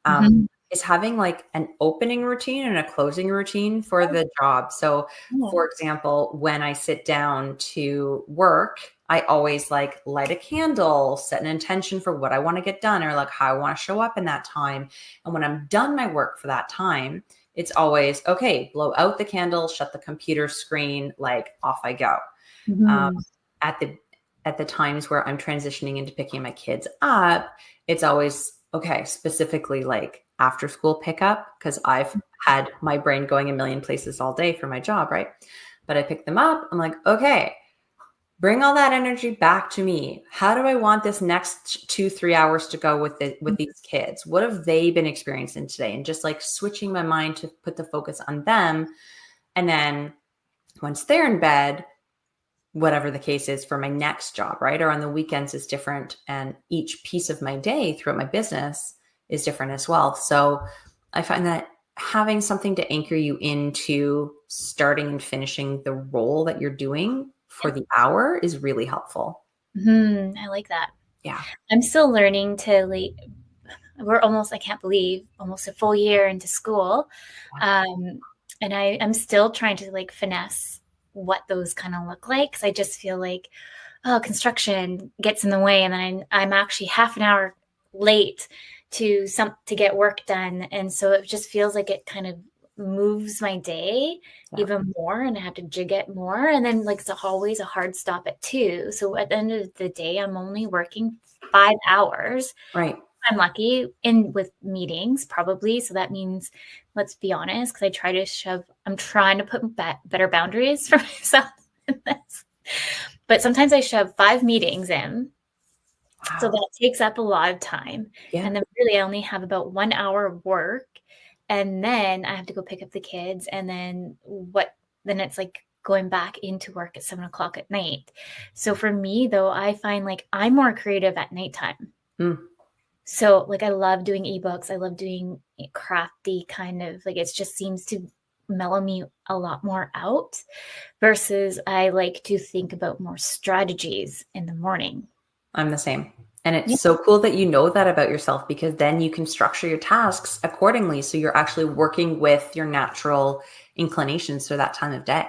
Mm-hmm. is having like an opening routine and a closing routine for the job. So, Yeah. for example, when I sit down to work, I always like light a candle, set an intention for what I want to get done, or like how I want to show up in that time. And when I'm done my work for that time, it's always, okay, blow out the candle, shut the computer screen, like, off I go. Um, Mm-hmm. at the times where I'm transitioning into picking my kids up, it's always, okay, specifically like after school pickup, because I've had my brain going a million places all day for my job, right? But I pick them up. I'm like, okay, bring all that energy back to me. How do I want this next 2-3 hours to go with these kids? What have they been experiencing today? And just like switching my mind to put the focus on them. And then once they're in bed, whatever the case is for my next job, right? Or on the weekends is different. And each piece of my day throughout my business is different as well. So I find that having something to anchor you into starting and finishing the role that you're doing for the hour is really helpful. Mm-hmm. I like that. Yeah. I'm still learning to, like, we're almost, I can't believe, almost a full year into school. And I'm still trying to, like, finesse what those kind of look like. Cause I just feel like, oh, construction gets in the way. And then I'm actually half an hour late to get work done. And so it just feels like it kind of moves my day even more, and I have to jig it more. And then, like, it's always a hard stop at 2. So at the end of the day, I'm only working 5 hours. Right. I'm lucky in with meetings, probably. So that means, let's be honest, because I'm trying to put better boundaries for myself in this. But sometimes I shove 5 meetings in. Wow. So that takes up a lot of time. Yeah. And then really I only have about 1 hour of work. And then I have to go pick up the kids. And then it's like going back into work at 7:00 at night. So for me, though, I find like I'm more creative at nighttime. Mm. So, like, I love doing ebooks. I love doing crafty kind of, like, it just seems to mellow me a lot more out, versus I like to think about more strategies in the morning. I'm the same. And it's Yeah. so cool that you know that about yourself, because then you can structure your tasks accordingly. So you're actually working with your natural inclinations for that time of day.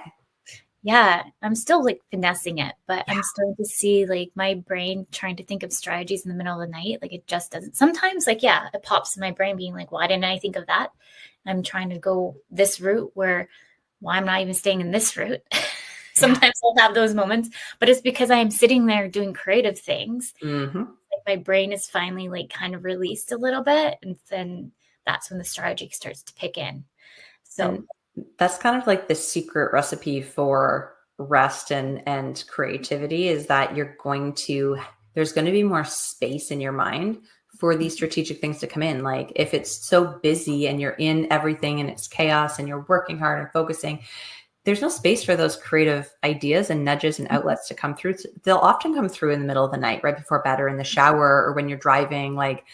Yeah, I'm still, like, finessing it, but Yeah. I'm starting to see, like, my brain trying to think of strategies in the middle of the night. Like, it just doesn't. Sometimes, like, yeah, it pops in my brain being like, why didn't I think of that? I'm trying to go this route where, why I'm not even staying in this route. Sometimes I'll have those moments, but it's because I am sitting there doing creative things. Mm-hmm. Like, my brain is finally, like, kind of released a little bit, and then that's when the strategy starts to pick in. So And that's kind of like the secret recipe for rest and creativity, is that there's going to be more space in your mind for these strategic things to come in. Like if it's so busy and you're in everything and it's chaos and you're working hard and focusing, there's no space for those creative ideas and nudges and outlets to come through. They'll often come through in the middle of the night, right before bed, or in the shower, or when you're driving. Like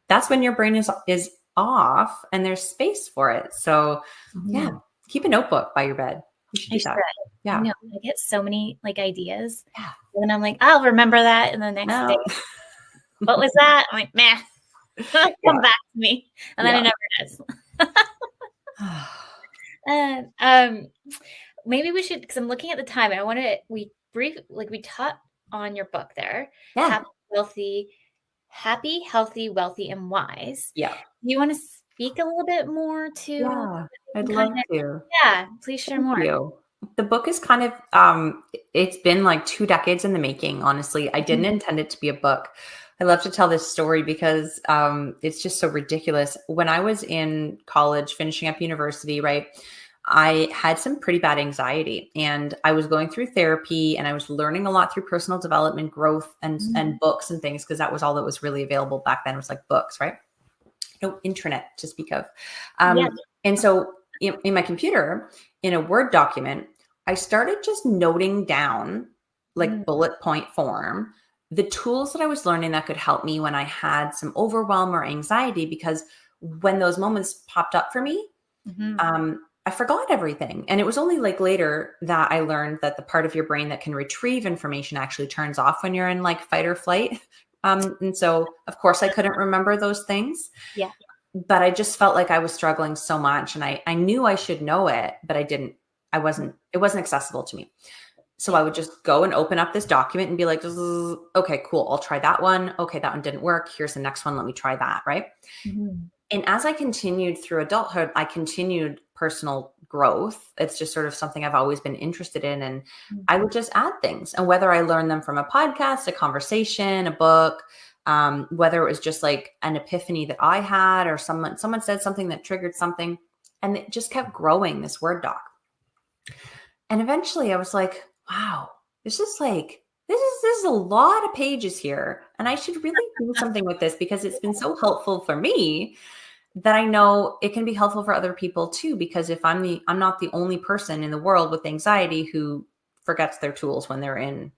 that's when your brain is off and there's space for it. So yeah, keep a notebook by your bed. You should do that. Yeah. No, I get so many like ideas. Yeah. And I'm like, I'll remember that. And the next day, what was that? I'm like, meh. Come back to me. And then it never does. Maybe we should, because I'm looking at the time and I want to, we taught on your book there. Yeah. Happy, healthy, wealthy, and wise. Yeah. Do you want to speak a little bit more to? Yeah, I'd love to. Yeah, please share more. You. The book is kind of, it's been like 2 decades in the making, honestly. I didn't intend it to be a book. I love to tell this story because it's just so ridiculous. When I was in college, finishing up university, right, I had some pretty bad anxiety and I was going through therapy and I was learning a lot through personal development, growth and books and things, because that was all that was really available back then, was like books, right? No internet to speak of. And so in my computer, in a Word document, I started just noting down, like bullet point form, the tools that I was learning that could help me when I had some overwhelm or anxiety, because when those moments popped up for me, I forgot everything. And it was only like later that I learned that the part of your brain that can retrieve information actually turns off when you're in like fight or flight. And so of course I couldn't remember those things. Yeah. But I just felt like I was struggling so much and I knew I should know it, but it wasn't accessible to me. So I would just go and open up this document and be like, okay, cool. I'll try that one. Okay. That one didn't work. Here's the next one. Let me try that. Right. And as I continued through adulthood, I continued personal growth. It's just sort of something I've always been interested in. And I would just add things. And whether I learned them from a podcast, a conversation, a book, whether it was just like an epiphany that I had, or someone said something that triggered something, and it just kept growing, this Word doc. And eventually I was like, wow, this is a lot of pages here. And I should really do something with this, because it's been so helpful for me that I know it can be helpful for other people too. Because if I'm not the only person in the world with anxiety who forgets their tools when they're in,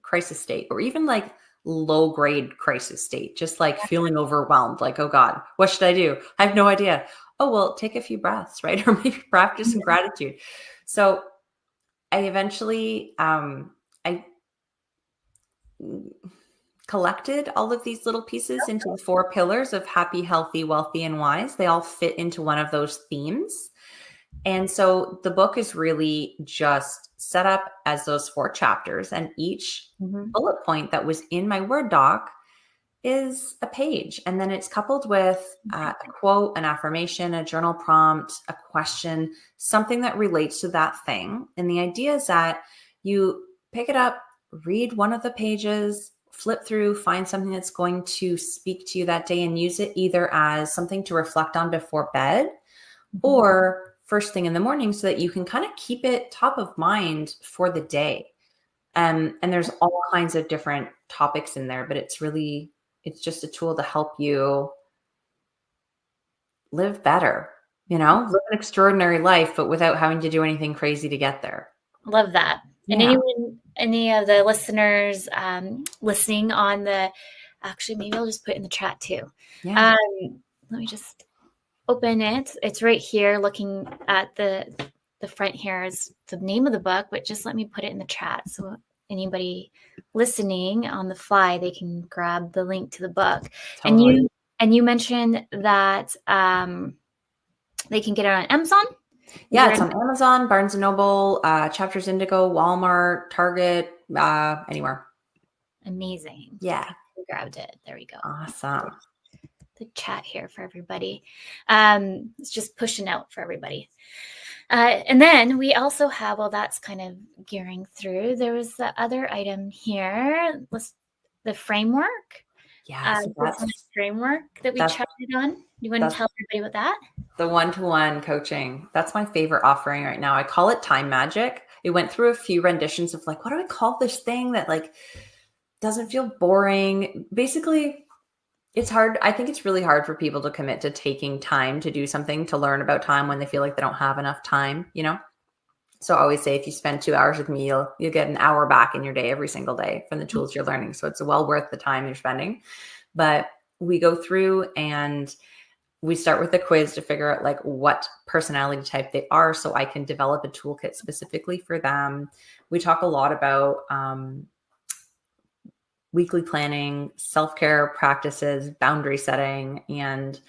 crisis state, or even like low grade crisis state, just like feeling overwhelmed, like, oh God, what should I do? I have no idea. Oh, well, take a few breaths, right? Or maybe practice some gratitude. So I eventually, I collected all of these little pieces into the 4 pillars of happy, healthy, wealthy, and wise. They all fit into one of those themes. And so the book is really just set up as those 4 chapters, and each bullet point that was in my Word doc is a page. And then it's coupled with a quote, an affirmation, a journal prompt, a question, something that relates to that thing. And the idea is that you pick it up, read one of the pages, flip through, find something that's going to speak to you that day, and use it either as something to reflect on before bed or first thing in the morning, so that you can kind of keep it top of mind for the day. And there's all kinds of different topics in there, but it's just a tool to help you live better, live an extraordinary life, but without having to do anything crazy to get there. Love that. And any of the listeners listening on actually, maybe I'll just put it in the chat too. Yeah. Let me just open it. It's right here, looking at the front here is the name of the book, but just let me put it in the chat. So anybody listening on the fly, they can grab the link to the book. Totally. And you mentioned that they can get it on Amazon. Yeah, it's on Amazon, Barnes & Noble, Chapters Indigo, Walmart, Target, anywhere. Amazing. Yeah. I grabbed it. There we go. Awesome. The chat here for everybody. It's just pushing out for everybody. And then we also have, that's kind of gearing through. There was the other item here, the framework. Yeah, so that's the framework that we chatted on. You want to tell everybody about that? The one-to-one coaching. That's my favorite offering right now. I call it Time Magic. It went through a few renditions of like, what do I call this thing that like doesn't feel boring. Basically, it's hard. I think it's really hard for people to commit to taking time to do something, to learn about time when they feel like they don't have enough time, you know? So I always say, if you spend 2 hours with me, you'll get an hour back in your day every single day from the tools you're learning. So it's well worth the time you're spending. But we go through and we start with a quiz to figure out like what personality type they are, so I can develop a toolkit specifically for them. We talk a lot about weekly planning, self-care practices, boundary setting, and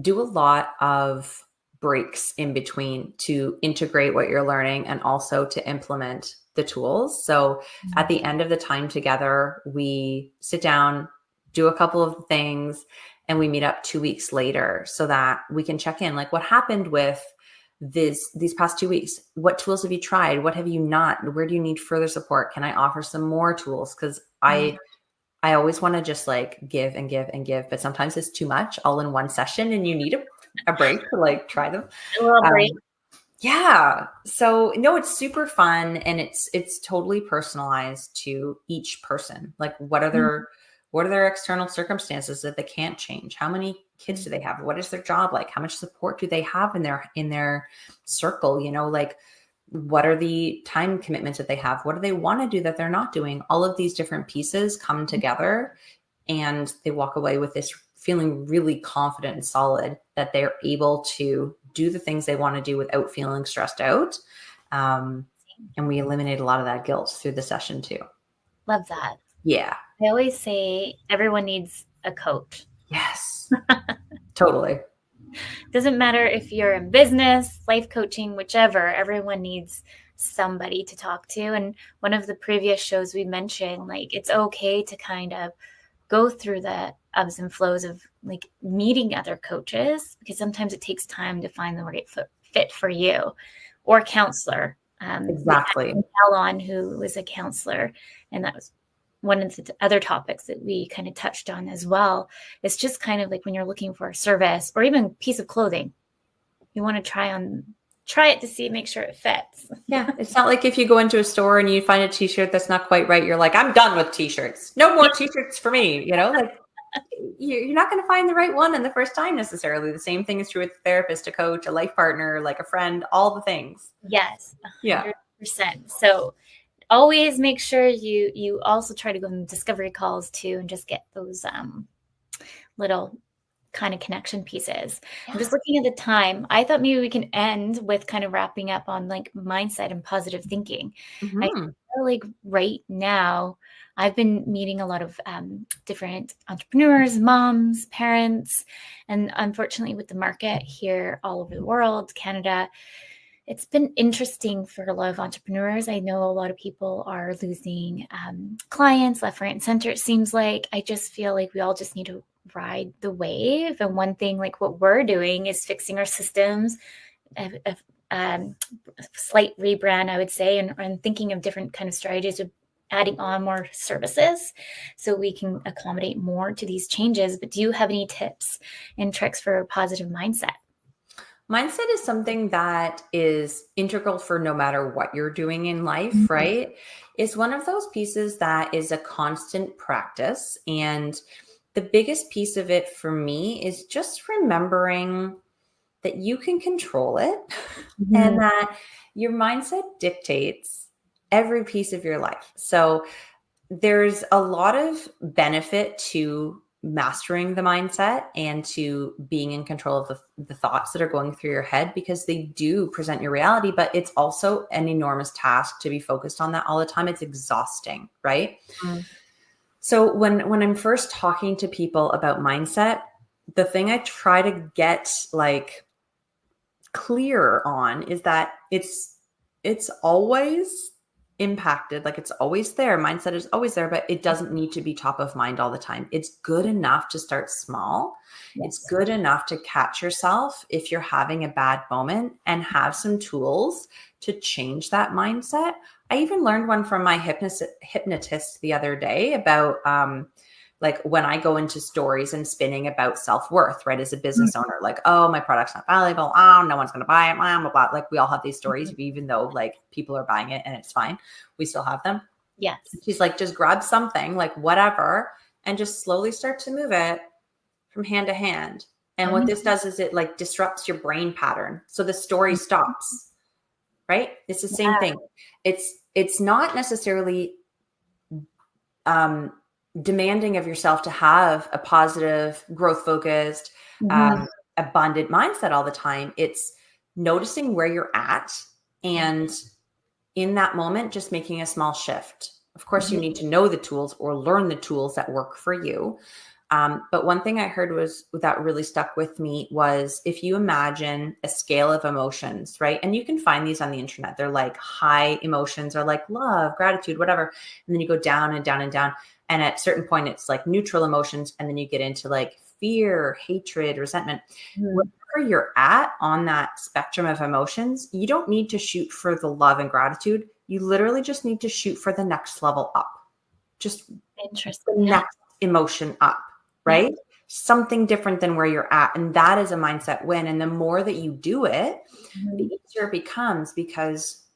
do a lot of breaks in between to integrate what you're learning and also to implement the tools. So at the end of the time together, we sit down, do a couple of things, and we meet up 2 weeks later so that we can check in, like, what happened with these past 2 weeks? What tools have you tried? What have you not? Where do you need further support? Can I offer some more tools? Because I always want to just like give and give and give, but sometimes it's too much all in one session and you need a break to like try them. A little break. Yeah. So no, it's super fun, and it's totally personalized to each person. Like, what are their external circumstances that they can't change? How many kids do they have? What is their job like? How much support do they have in their circle? You know, like, what are the time commitments that they have? What do they want to do that they're not doing? All of these different pieces come together, and they walk away with this feeling really confident and solid that they're able to do the things they want to do without feeling stressed out. And we eliminate a lot of that guilt through the session too. Love that. Yeah. I always say everyone needs a coach. Yes. Totally. Doesn't matter if you're in business, life coaching, whichever, everyone needs somebody to talk to. And one of the previous shows we mentioned, like, it's okay to kind of go through the ebbs and flows of like meeting other coaches, because sometimes it takes time to find the right fit for you, or counselor. Exactly. Alon, who was a counselor, and that was one of the other topics that we kind of touched on as well. It's just kind of like when you're looking for a service or even a piece of clothing, you want to try it to see, make sure it fits. Yeah. It's not like if you go into a store and you find a t-shirt that's not quite right, you're like, I'm done with t-shirts. No more t-shirts for me. You know, like, you're not going to find the right one in the first time necessarily. The same thing is true with a therapist, a coach, a life partner, like a friend, all the things. Yes. 100%. Yeah. So always make sure you also try to go on discovery calls too, and just get those little kind of connection pieces. Yeah. I'm just looking at the time. I thought maybe we can end with kind of wrapping up on like mindset and positive thinking. Mm-hmm. I feel like right now I've been meeting a lot of different entrepreneurs, moms, parents, and unfortunately with the market here all over the world, Canada, it's been interesting for a lot of entrepreneurs. I know a lot of people are losing clients left, right, and center. It seems like I just feel like we all just need to ride the wave. And one thing, like what we're doing, is fixing our systems, a slight rebrand, I would say, and thinking of different kind of strategies of adding on more services so we can accommodate more to these changes. But do you have any tips and tricks for a positive mindset? Mindset is something that is integral for no matter what you're doing in life, right? It's one of those pieces that is a constant practice. And the biggest piece of it for me is just remembering that you can control it and that your mindset dictates every piece of your life. So there's a lot of benefit to mastering the mindset and to being in control of the thoughts that are going through your head, because they do present your reality, but it's also an enormous task to be focused on that all the time. It's exhausting, right? So when I'm first talking to people about mindset, the thing I try to get like clear on is that it's always impacted, like it's always there. Mindset is always there, but it doesn't need to be top of mind all the time. It's good enough to start small. Yes. It's good enough to catch yourself if you're having a bad moment and have some tools to change that mindset. I even learned one from my hypnotist the other day about like when I go into stories and spinning about self-worth, right? As a business owner, like, oh, my product's not valuable. Oh, no one's going to buy it. Blah, blah, blah. Like we all have these stories, even though like people are buying it and it's fine. We still have them. Yes. She's like, just grab something, like whatever, and just slowly start to move it from hand to hand. And what this does is it like disrupts your brain pattern. So the story stops, right? It's the same thing. It's not necessarily demanding of yourself to have a positive, growth focused, abundant mindset all the time. It's noticing where you're at, and in that moment, just making a small shift. Of course, you need to know the tools or learn the tools that work for you. But one thing I heard that really stuck with me was, if you imagine a scale of emotions, right? And you can find these on the internet. They're like high emotions are like love, gratitude, whatever. And then you go down and down and down. And at a certain point, it's like neutral emotions. And then you get into like fear, hatred, resentment. Wherever you're at on that spectrum of emotions, you don't need to shoot for the love and gratitude. You literally just need to shoot for the next level up. Just the next emotion up. Right? Something different than where you're at. And that is a mindset win. And the more that you do it, the easier it becomes, because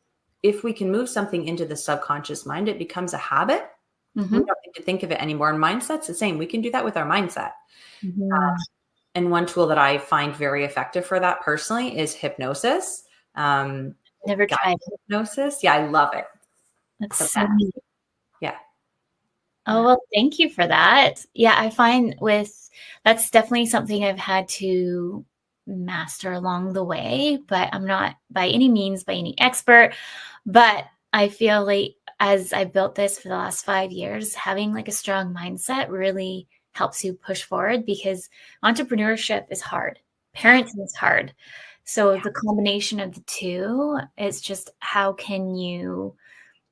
if we can move something into the subconscious mind, it becomes a habit. We don't need to think of it anymore. And mindset's the same. We can do that with our mindset. And one tool that I find very effective for that personally is hypnosis. Never tried hypnosis. Yeah, I love it. That's so neat. Yeah. Oh, well, thank you for that. Yeah, I find that's definitely something I've had to master along the way, but I'm not by any means by any expert. But I feel like as I built this for the last 5 years, having like a strong mindset really helps you push forward, because entrepreneurship is hard. Parenting is hard. So the combination of the two is just, how can you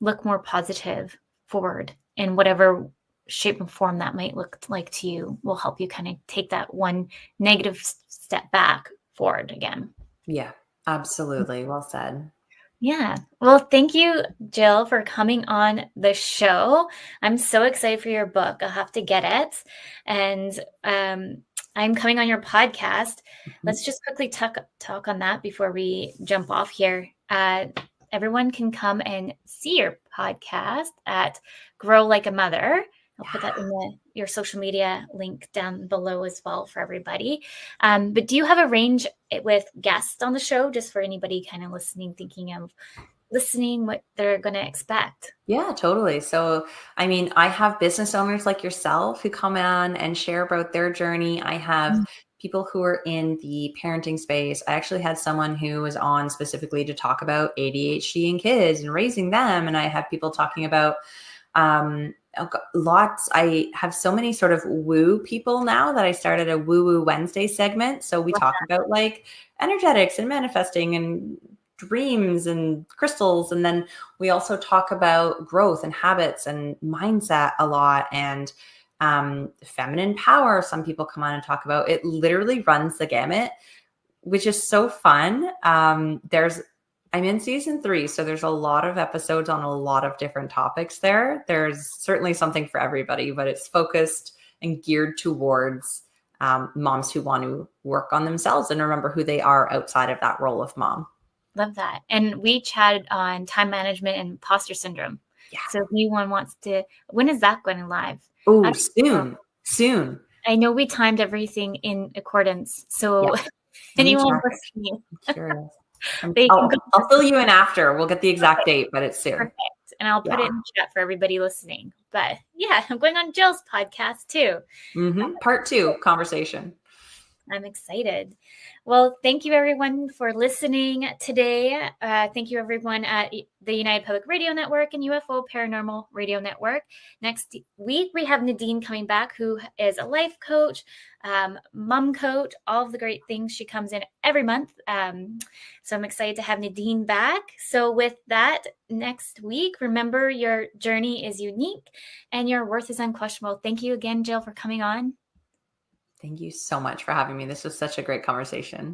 look more positive forward in whatever shape and form that might look like to you, will help you kind of take that one negative step back forward again. Yeah, absolutely. Well said. Yeah. Well, thank you, Jill, for coming on the show. I'm so excited for your book. I'll have to get it. And I'm coming on your podcast. Let's just quickly talk on that before we jump off here. Everyone can come and see your podcast at Grow Like a Mother. I'll put that in your social media link down below as well for everybody. But do you have a range with guests on the show, just for anybody kind of listening, thinking of listening, what they're going to expect? Yeah, totally. So, I mean, I have business owners like yourself who come on and share about their journey. I have people who are in the parenting space. I actually had someone who was on specifically to talk about ADHD in kids and raising them. And I have people talking about lots. I have so many sort of woo people now that I started a Woo Woo Wednesday segment. So we talk about like energetics and manifesting and dreams and crystals. And then we also talk about growth and habits and mindset a lot, and feminine power. Some people come on and talk about it. Literally runs the gamut, which is so fun. I'm in season 3, so there's a lot of episodes on a lot of different topics there. There's certainly something for everybody, but it's focused and geared towards moms who want to work on themselves and remember who they are outside of that role of mom. Love that. And we chatted on time management and imposter syndrome. Yeah. So if anyone wants to, when is that going live? Oh, soon. I know we timed everything in accordance. So anyone listening, I'm curious. I'll fill you in after. We'll get the exact date, but it's soon. Perfect. And I'll put it in the chat for everybody listening. But yeah, I'm going on Jill's podcast too. Part 2 conversation. I'm excited. Well, thank you everyone for listening today. Thank you everyone at the United Public Radio Network and UFO Paranormal Radio Network. Next week, we have Nadine coming back, who is a life coach, mom coach, all of the great things. She comes in every month. So I'm excited to have Nadine back. So with that, next week, remember, your journey is unique and your worth is unquestionable. Thank you again, Jill, for coming on. Thank you so much for having me. This was such a great conversation.